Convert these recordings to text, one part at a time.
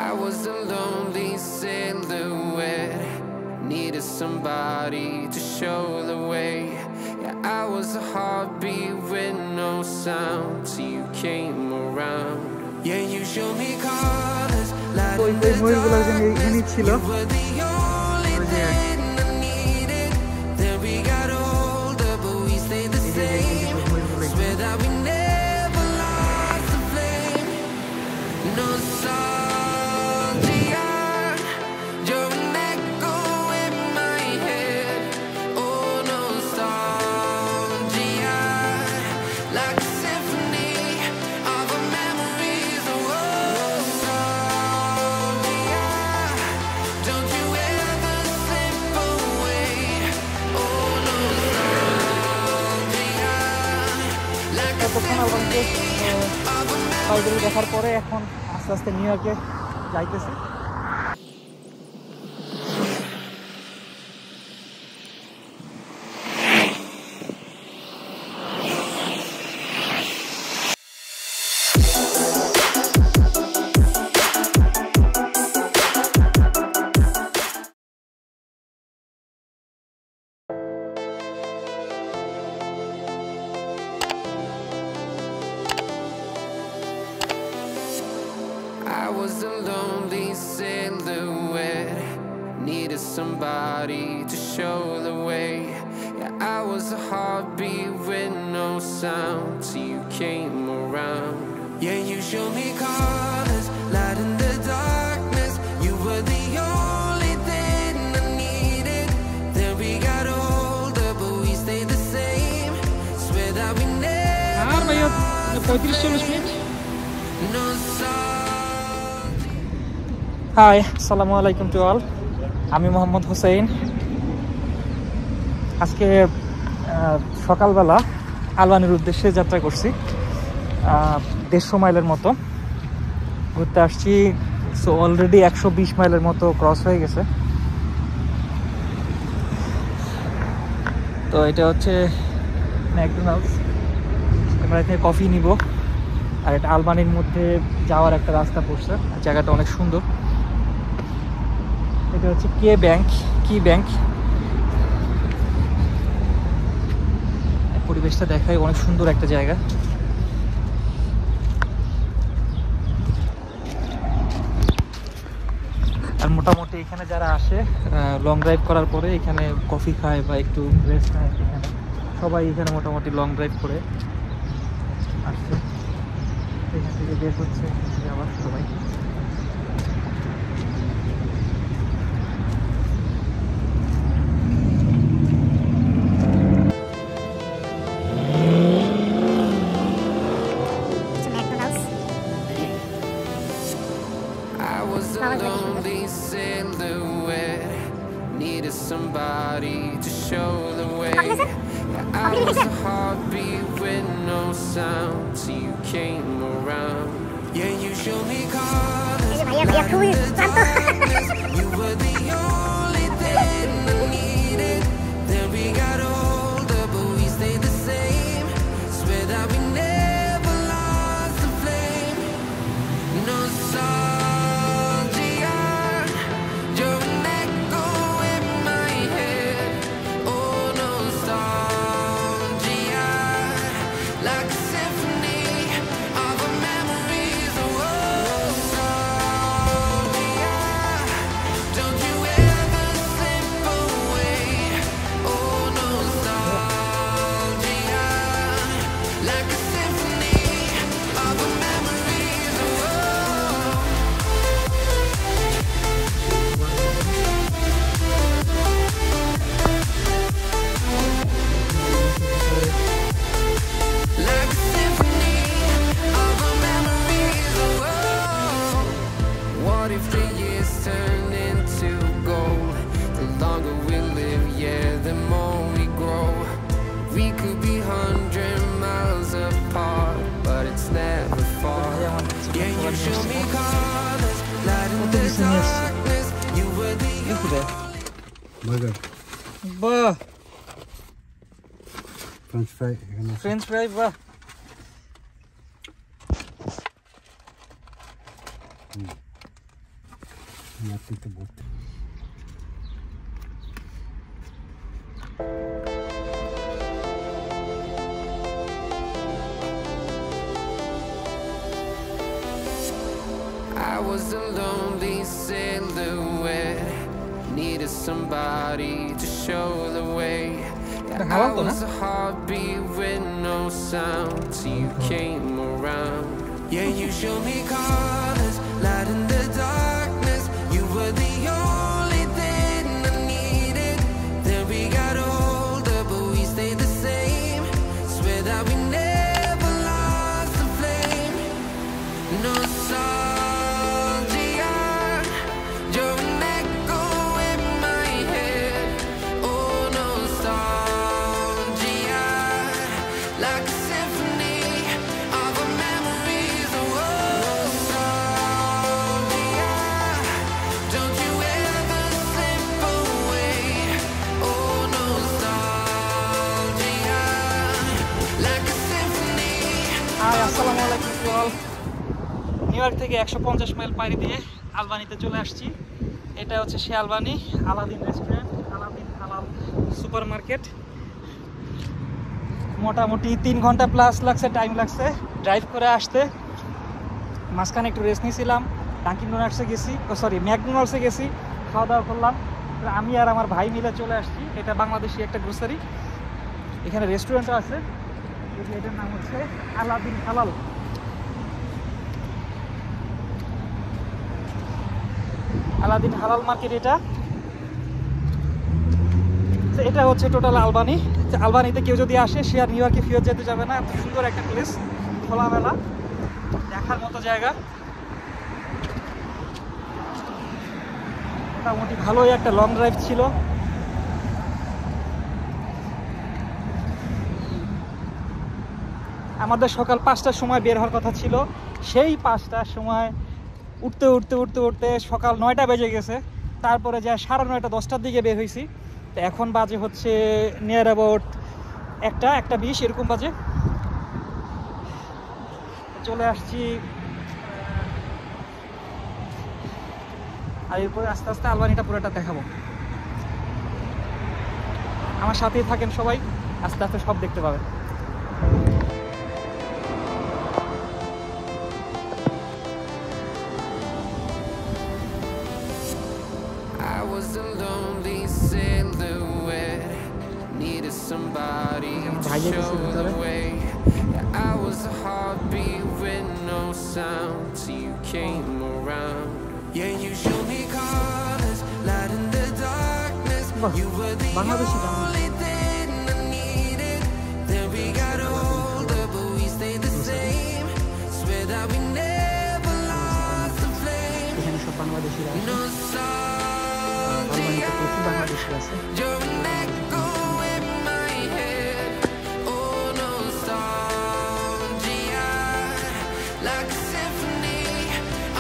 I was a lonely silhouette, needed somebody to show the way. Yeah, I was a heartbeat with no sound till you came around. Yeah, you showed me colors, light in the darkness. You were the only thing I needed. Then we got older, but we stayed the same. Swear that we never lost the flame. Nostalgia, you're an echo in my head. Oh, nostalgia, like a symphony of our memories. Oh, nostalgia, don't you ever slip away. Oh, nostalgia, like a symphony of our memories. দেখার পরে এখন আস্তে আস্তে new ইয়র্কে যাইতেছি। I was a lonely silhouette, needed somebody to show the way. Yeah, I was a heartbeat with no sound till you came around. Yeah, you showed me colors, light in the darkness. You were the only thing I needed. Then we got older, but we stayed the same. Swear that we never no sorry. Hi, আসসালামু আলাইকুম to all. আমি মোহাম্মদ হোসেন। আজকে সকালবেলা আলবানির উদ্দেশ্যে যাত্রা করছি। 150 মাইলের মতো ঘুরতে আসছি। সো অলরেডি 120 মাইলের মতো ক্রস হয়ে গেছে। তো এটা হচ্ছে ম্যাকডোনাল্ডস। আমরা এখানে কফি নিব। আর এটা আলবানির মধ্যে যাওয়ার একটা রাস্তা পড়ছে। জায়গাটা অনেক সুন্দর। এটা হচ্ছে কি ব্যাংক। পরিবেশটা দেখায়, অনেক সুন্দর একটা জায়গা। আর মোটামুটি এখানে যারা আসে লং ড্রাইভ করার পরে এখানে কফি খায় বা একটু রেস্ট নেয়, এখানে সবাই এখানে মোটামুটি লং ড্রাইভ করে আসছে। এখান থেকে বের হচ্ছে আবার সবাই। I was a lonely silhouette, needed somebody to show the way. Yeah, I was a heartbeat with no sound till you came around. Yeah, you showed me colors, light in the darkness. You were the only thing I needed. Then we got older, but we stayed the same. Swear that we never lost the flame. No nostalgia, you're an echo in my head. Oh, nostalgia, like a symphony of our memories. Oh, nostalgia, don't you ever slip away. Oh, nostalgia, like a symphony of our memories. Oh, like a symphony of our memories. Oh, what if the years turn into gold? The longer we live, yeah, the more we grow. We could be 100 miles apart, but it's never far. Yeah, you show me colors, light in the darkness. You were the only Burger, বাহ, French fry এখানে আছে। French fry, বাহ। Bitte gut. I was a lonely silhouette, needed somebody to show the way. I was a heartbeat with no sound till you came around. Yeah, you showed me colors, light in the darkness. You were the only thing I needed. Then we got older, but we stayed the same. Swear that we never lost the flame. Nostalgia, you're an echo in my head. Oh, nostalgia, like a symphony of our memories. Oh, nostalgia, don't you ever slip away. Oh, nostalgia, like a symphony. Hi, আসসালামু আলাইকুম all. New York থেকে 150 mile পাড়ি দিয়ে আলবানিতে চলে আসছি। এটা হচ্ছে সে Albani, Aladdin restaurant, Aladdin হালাল সুপার মার্কেট। মোটামুটি 3 ঘন্টা প্লাস লাগছে, টাইম লাগছে ড্রাইভ করে আসতে। মাঝখানে একটু রেস্ট নিয়েছিলাম, ডাঙ্কিন ডোনাটসে গেছি, ম্যাকডোনাল্ডসে গেছি, খাওয়া দাওয়া করলাম। আমি আর আমার ভাই মিলে চলে আসছি। এটা বাংলাদেশি একটা গ্রোসারি, এখানে রেস্টুরেন্টও আছে। এটার নাম হচ্ছে আলাদিন হালাল। আলাদিন হালাল মার্কেট এটা। এটা হচ্ছে টোটাল আলবানি। আলবানিতে কেউ যদি আসে সে আর নিউ ইয়র্কে ফিরে যেতে যাবে না। এত সুন্দর একটা প্লেস, খোলামেলা, দেখার মতো জায়গা। মোটামুটি ভালোই একটা লং ড্রাইভ ছিল। আমাদের সকাল 5টার সময় বের হওয়ার কথা ছিল। সেই 5টার সময় উঠতে উঠতে উঠতে উঠতে সকাল 9টা বেজে গেছে। তারপরে যা 9:30 10টার দিকে বের হয়েছি। তো এখন বাজে হচ্ছে নিয়ার অ্যাবাউট 1টা 20 এরকম বাজে। চলে আসছি। আর এরপরে আস্তে আস্তে আলবানিটা পুরোটা দেখাবো। আমার সাথেই থাকেন সবাই, আস্তে আস্তে সব দেখতে পাবেন। I was a lonely silhouette, needed somebody to show the way. I was a heartbeat with no sound till you came around. Yeah, you showed me colors, light in the darkness. You were the only thing I needed. Then we got older, but we stayed the same. Swear that we never lost the flame. You're an echo in my head. Oh, nostalgia, like a symphony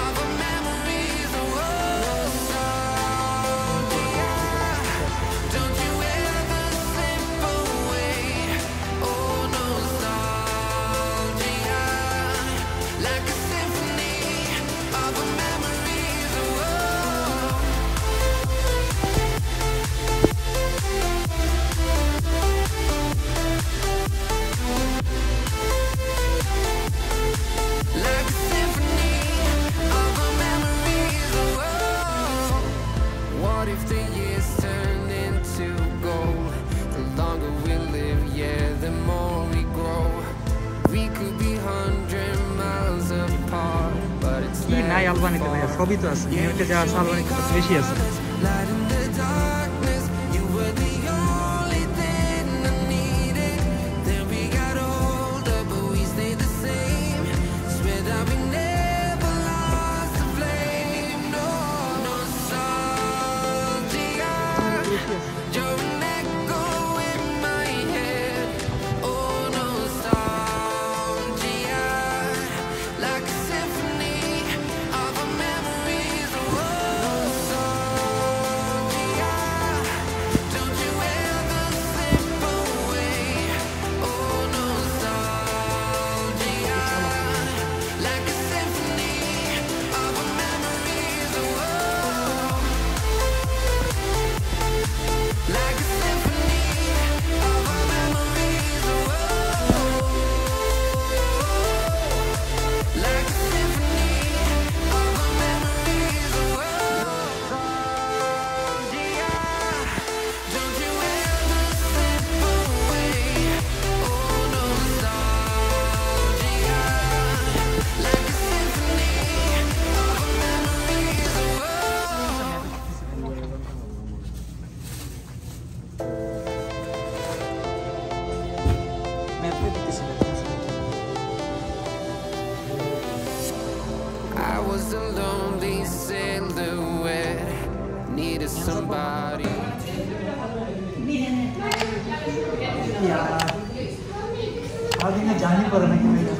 of our memories. Oh, nostalgia, don't you ever slip away. Oh, nostalgia, like a symphony of our memories. Oh, like a symphony of our memories. Oh, what if the years turn into gold? The longer we live, yeah, the more we grow. We could be 100 miles apart, but it's কি নাই আলবানিতে ভাইয়া, সবই তো আছে। New ইয়র্কে যা আছে আলবানিতে বেশি আছে। light in the darkness. You were the only thing I needed. Then we got older, but we stayed the same. Swear that we never lost the flame. No, nostalgia, you're an echo in my head. Oh, nostalgia, like a symphony of our memories. Oh, nostalgia. somebody. সারাদিনে journey করে নাকি মেয়েটা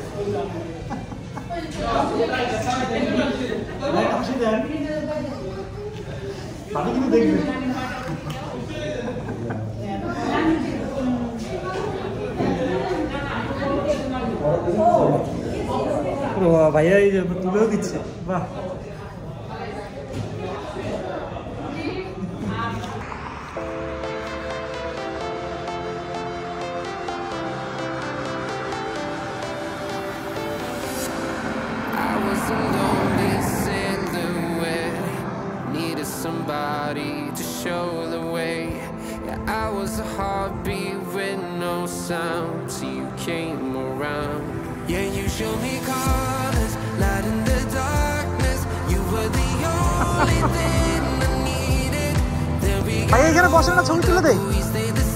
ভাবি কিন্তু দেখবে ভাইয়া এই যে তুলেও দিচ্ছে বাহ Somebody to show the way. Yeah, I was a heartbeat with no sound till you came around. Yeah, you showed me colors, light in the darkness. You were the only thing I needed. Then we got এখানে বসেন না ছবি তুলে দেই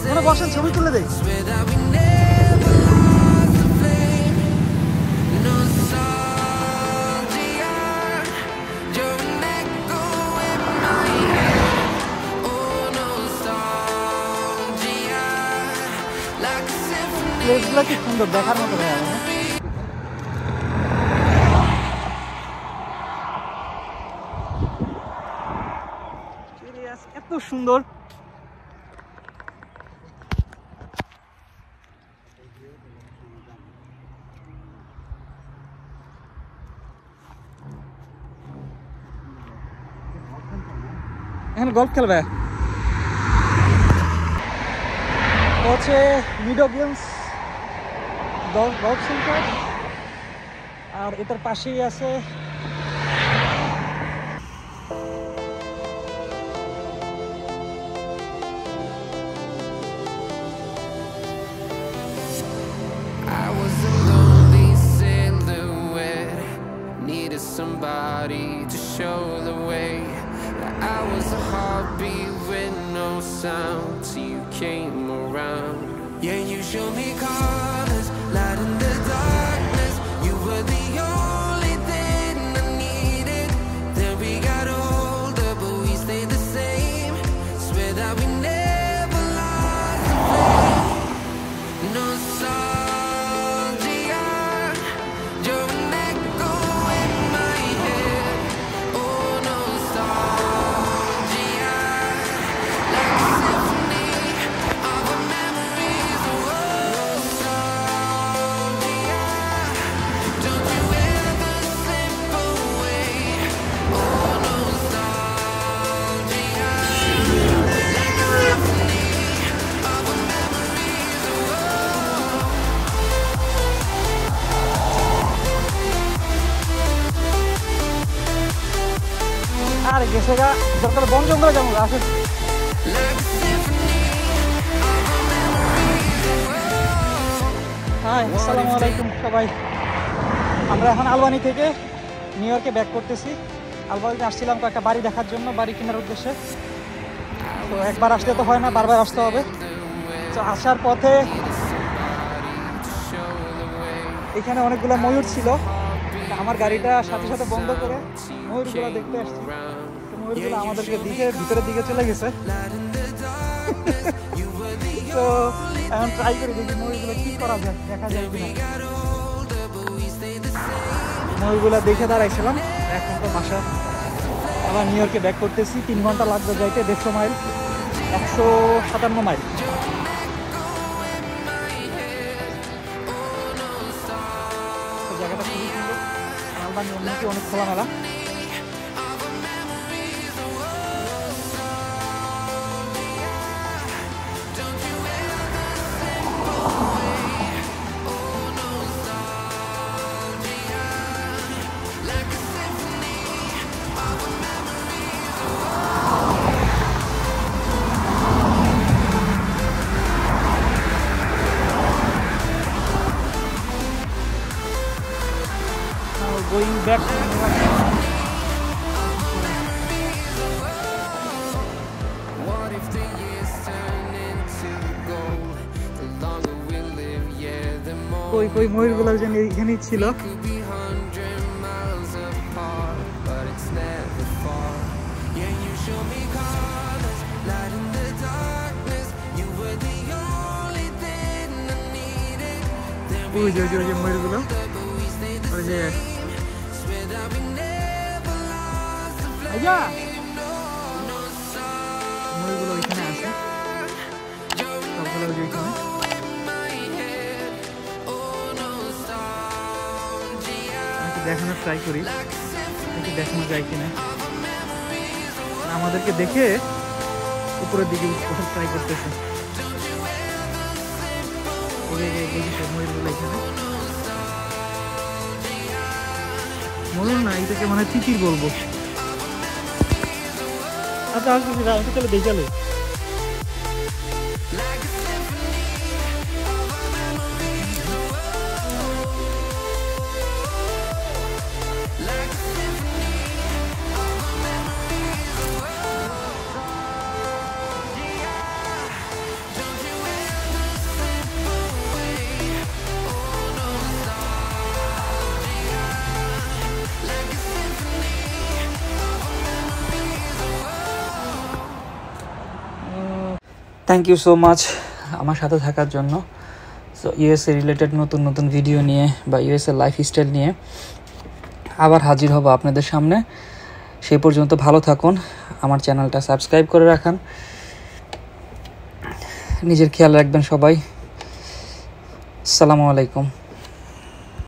এখানে বসেন ছবি তুলে দেই swear that we never lost the flame. Nostalgia, you're an echo in my head. Oh, nostalgia, like a symphony. প্লেসগুলো কি সুন্দর দেখার মতো ভাই এত সুন্দর এখানে গল্ফ খেলবে হচ্ছে মিডো গেমস গল্ফ সেন্টার আর এটার পাশেই আছে I was a lonely silhouette, needed somebody to show the way. I was a heartbeat with no sound till you came around. Yeah, you showed me colors, light in the darkness. You were the only thing I needed. Then we got older, but we stayed the same. Swear that we never lost the flame. Nostalgia, you're an echo in my head. Oh, nostalgia, like a symphony of our memories. Oh, nostalgia, don't you ever slip away. Oh, nostalgia, like a symphony of our memories. আর গেছে গা দরকার বন জঙ্গলে যাবো আসেন high আসসালামু আলাইকুম সবাই আমরা এখন আলবানি থেকে নিউ ইয়র্কে ব্যাক করতেছি আলবানিতে আসছিলাম কয়েকটা বাড়ি দেখার জন্য বাড়ি কেনার উদ্দেশ্যে তো একবার আসলে তো হয় না বারবার আসতে হবে তো আসার পথে এখানে অনেকগুলো ময়ূর ছিল আমার গাড়িটা সাথে সাথে বন্ধ করে ময়ূরগুলো দেখতে আসছি ময়ূরগুলো আমাদেরকে ভিতরের দিকে চলে গেছে তো এখন ট্রাই করে দেখি ময়ূরগুলো কি করা যায় দেখা যায় কিনা ময়ূরগুলো দেখে দাঁড়াইছিলাম এখন তো বাসা আবার নিউ ইয়র্কে ব্যাক করতেছি 3 ঘন্টা লাগবে যাইতে 150 মাইল 157 মাইল জায়গাটা খুবই সুন্দর আলবানি এমনিতে অনেক খোলামেলা going back to What if the years turn into gold? The longer we live, yeah, the more কই ময়ূরগুলো যেন এখানেই ছিল could be 100 miles apart, but it's never far. Yeah, you show me colors. ওই যে ময়ূরগুলো, ওই যে ময়ূরগুলো ওইখানে আছে, সবগুলো ওই যে ওইখানে। আমি দেখানোর ট্রাই করি, দেখি দেখানো যায় কিনা। আমাদেরকে দেখে উপরের দিকে ওঠার ট্রাই করতেছে। ময়ূরগুলো এখানে, ময়ূর না, এটাকে মানে তিতির বলবো। আচ্ছা আসতেছি, আমাকে চলে দেখালে। থ্যাংক ইউ সো মাচ আমার সাথে থাকার জন্য। সো ইউএসএ রিলেটেড নতুন নতুন ভিডিও নিয়ে বা ইউএসএ লাইফস্টাইল নিয়ে আবার হাজির হব আপনাদের সামনে। সেই পর্যন্ত ভালো থাকুন, আমার চ্যানেলটা সাবস্ক্রাইব করে রাখান, নিজের খেয়াল রাখবেন সবাই। আসসালামু আলাইকুম।